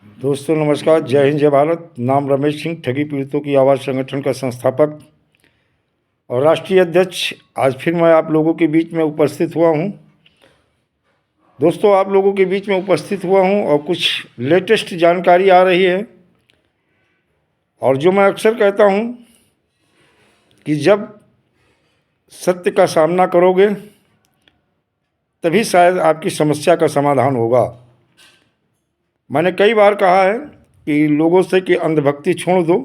दोस्तों नमस्कार, जय हिंद जय भारत। नाम रमेश सिंह, ठगी पीड़ितों की आवाज़ संगठन का संस्थापक और राष्ट्रीय अध्यक्ष। आज फिर मैं आप लोगों के बीच में उपस्थित हुआ हूं। दोस्तों, आप लोगों के बीच में उपस्थित हुआ हूं और कुछ लेटेस्ट जानकारी आ रही है। और जो मैं अक्सर कहता हूं कि जब सत्य का सामना करोगे तभी शायद आपकी समस्या का समाधान होगा। मैंने कई बार कहा है कि लोगों से कि अंधभक्ति छोड़ दो,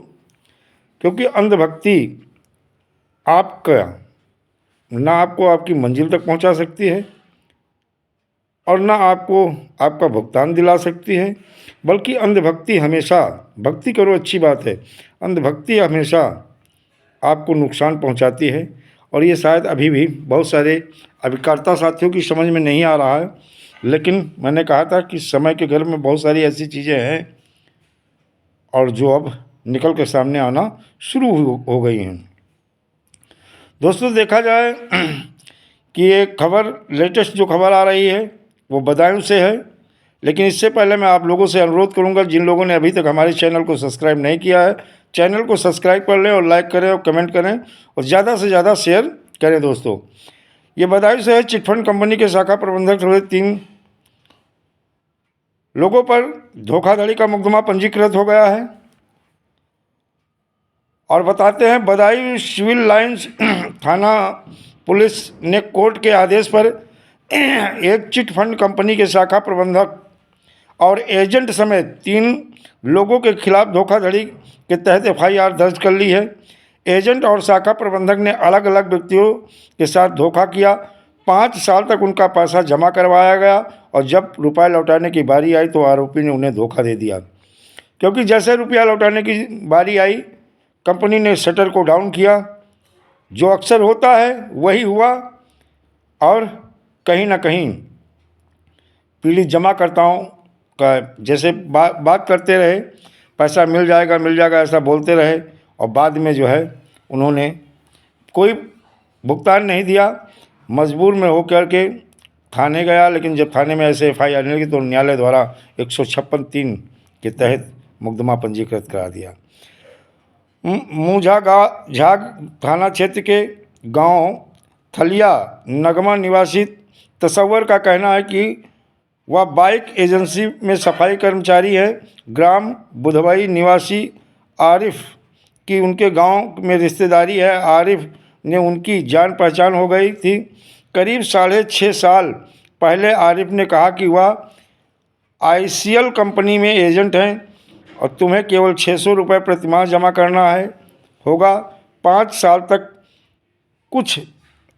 क्योंकि अंधभक्ति आपको आपकी मंजिल तक पहुंचा सकती है और ना आपको आपका भुगतान दिला सकती है, बल्कि अंधभक्ति हमेशा, भक्ति करो अच्छी बात है, अंधभक्ति हमेशा आपको नुकसान पहुंचाती है। और ये शायद अभी भी बहुत सारे अभिकर्ता साथियों की समझ में नहीं आ रहा है, लेकिन मैंने कहा था कि समय के घर में बहुत सारी ऐसी चीज़ें हैं और जो अब निकल के सामने आना शुरू हो गई हैं। दोस्तों, देखा जाए कि एक खबर, लेटेस्ट जो खबर आ रही है वो बदायूं से है। लेकिन इससे पहले मैं आप लोगों से अनुरोध करूंगा, जिन लोगों ने अभी तक हमारे चैनल को सब्सक्राइब नहीं किया है, चैनल को सब्सक्राइब कर लें और लाइक करें और कमेंट करें और ज़्यादा से ज़्यादा शेयर करें। दोस्तों, ये बदायूं से है। चिटफंड कंपनी के शाखा प्रबंधक हुए 3 लोगों पर धोखाधड़ी का मुकदमा पंजीकृत हो गया है। और बताते हैं, बदायूं सिविल लाइंस थाना पुलिस ने कोर्ट के आदेश पर एक चिटफंड कंपनी के शाखा प्रबंधक और एजेंट समेत 3 लोगों के खिलाफ धोखाधड़ी के तहत एफआईआर दर्ज कर ली है। एजेंट और शाखा प्रबंधक ने अलग अलग व्यक्तियों के साथ धोखा किया। 5 साल तक उनका पैसा जमा करवाया गया और जब रुपया लौटाने की बारी आई तो आरोपी ने उन्हें धोखा दे दिया, क्योंकि जैसे रुपया लौटाने की बारी आई कंपनी ने शटर को डाउन किया। जो अक्सर होता है वही हुआ और कहीं ना कहीं पीड़ित जमाकर्ताओं का जैसे बात करते रहे, पैसा मिल जाएगा ऐसा बोलते रहे और बाद में जो है उन्होंने कोई भुगतान नहीं दिया। मजबूर में होकर के थाने गया, लेकिन जब थाने में ऐसे एफआईआर नहीं लगी तो न्यायालय द्वारा 156(3) के तहत मुकदमा पंजीकृत करा दिया। झाग थाना क्षेत्र के गांव थलिया नगमा निवासी तसव्वर का कहना है कि वह बाइक एजेंसी में सफाई कर्मचारी है। ग्राम बुधवाई निवासी आरिफ की उनके गांव में रिश्तेदारी है। आरिफ ने उनकी जान पहचान हो गई थी। करीब 6.5 साल पहले आरिफ ने कहा कि वह आईसीएल कंपनी में एजेंट हैं और तुम्हें केवल 600 रुपये प्रतिमाह जमा करना होगा। 5 साल तक कुछ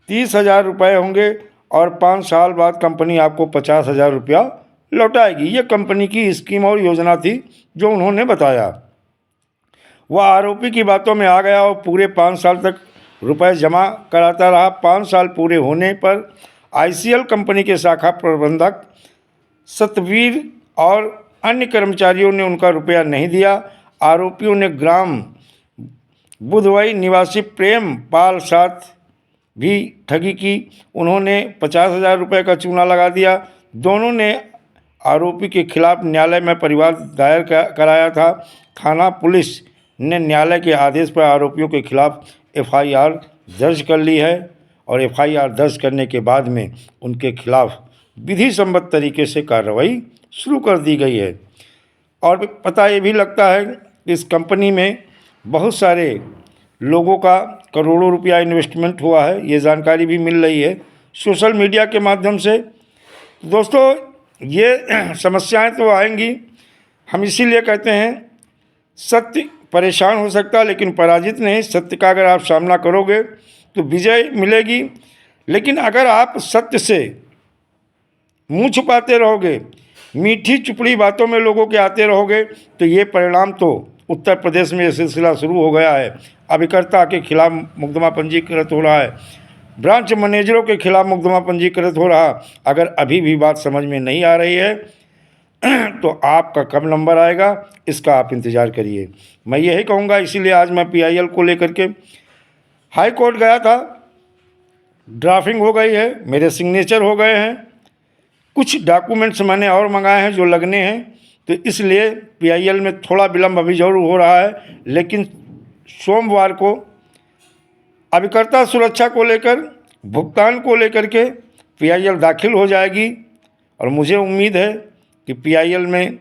30,000 रुपये होंगे और 5 साल बाद कंपनी आपको 50,000 रुपया लौटाएगी। ये कंपनी की स्कीम और योजना थी जो उन्होंने बताया। वह आरोपी की बातों में आ गया और पूरे 5 साल तक रुपए जमा कराता रहा। 5 साल पूरे होने पर आईसीएल कंपनी के शाखा प्रबंधक सतवीर और अन्य कर्मचारियों ने उनका रुपया नहीं दिया। आरोपियों ने ग्राम बुधवाई निवासी प्रेम पाल साथ भी ठगी की। उन्होंने 50,000 रुपये का चूना लगा दिया। दोनों ने आरोपी के खिलाफ न्यायालय में परिवाद दायर कराया था। थाना पुलिस ने न्यायालय के आदेश पर आरोपियों के खिलाफ एफआईआर दर्ज कर ली है और एफआईआर दर्ज करने के बाद में उनके खिलाफ विधि सम्मत तरीके से कार्रवाई शुरू कर दी गई है। और पता ये भी लगता है कि इस कंपनी में बहुत सारे लोगों का करोड़ों रुपया इन्वेस्टमेंट हुआ है, ये जानकारी भी मिल रही है सोशल मीडिया के माध्यम से। दोस्तों, ये समस्याएं तो आएंगी। हम इसीलिए कहते हैं सत्य परेशान हो सकता है लेकिन पराजित नहीं। सत्य का अगर आप सामना करोगे तो विजय मिलेगी, लेकिन अगर आप सत्य से मुँह छुपाते रहोगे, मीठी चुपड़ी बातों में लोगों के आते रहोगे, तो ये परिणाम तो उत्तर प्रदेश में ये सिलसिला शुरू हो गया है। अभिकर्ता के खिलाफ मुकदमा पंजीकृत हो रहा है, ब्रांच मैनेजरों के खिलाफ मुकदमा पंजीकृत हो रहा। अगर अभी भी बात समझ में नहीं आ रही है तो आपका कब नंबर आएगा इसका आप इंतज़ार करिए। मैं यही कहूँगा, इसीलिए आज मैं पीआईएल को लेकर के हाई कोर्ट गया था। ड्राफ्टिंग हो गई है, मेरे सिग्नेचर हो गए हैं। कुछ डॉक्यूमेंट्स मैंने और मंगाए हैं जो लगने हैं, तो इसलिए पीआईएल में थोड़ा विलम्ब अभी जरूर हो रहा है, लेकिन सोमवार को अभिकर्ता सुरक्षा को लेकर, भुगतान को लेकर के पीआईएल दाखिल हो जाएगी। और मुझे उम्मीद है कि पीआईएल में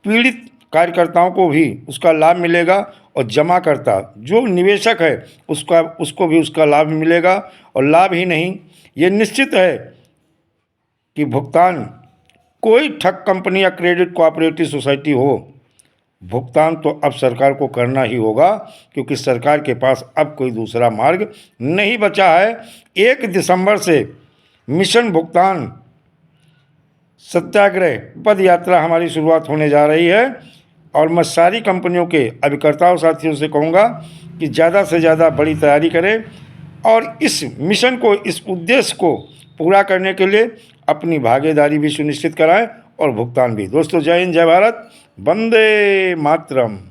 पीड़ित कार्यकर्ताओं को भी उसका लाभ मिलेगा और जमाकर्ता जो निवेशक है उसको भी उसका लाभ मिलेगा। और लाभ ही नहीं, ये निश्चित है कि भुगतान कोई ठग कंपनी या क्रेडिट कोऑपरेटिव सोसाइटी हो, भुगतान तो अब सरकार को करना ही होगा, क्योंकि सरकार के पास अब कोई दूसरा मार्ग नहीं बचा है। 1 दिसंबर से मिशन भुगतान सत्याग्रह पद यात्रा हमारी शुरुआत होने जा रही है। और मैं सारी कंपनियों के अभिकर्ताओं साथियों से कहूँगा कि ज़्यादा से ज़्यादा बड़ी तैयारी करें और इस मिशन को, इस उद्देश्य को पूरा करने के लिए अपनी भागीदारी भी सुनिश्चित कराएं और भुगतान भी। दोस्तों, जय हिंद, जय भारत, वंदे मातरम।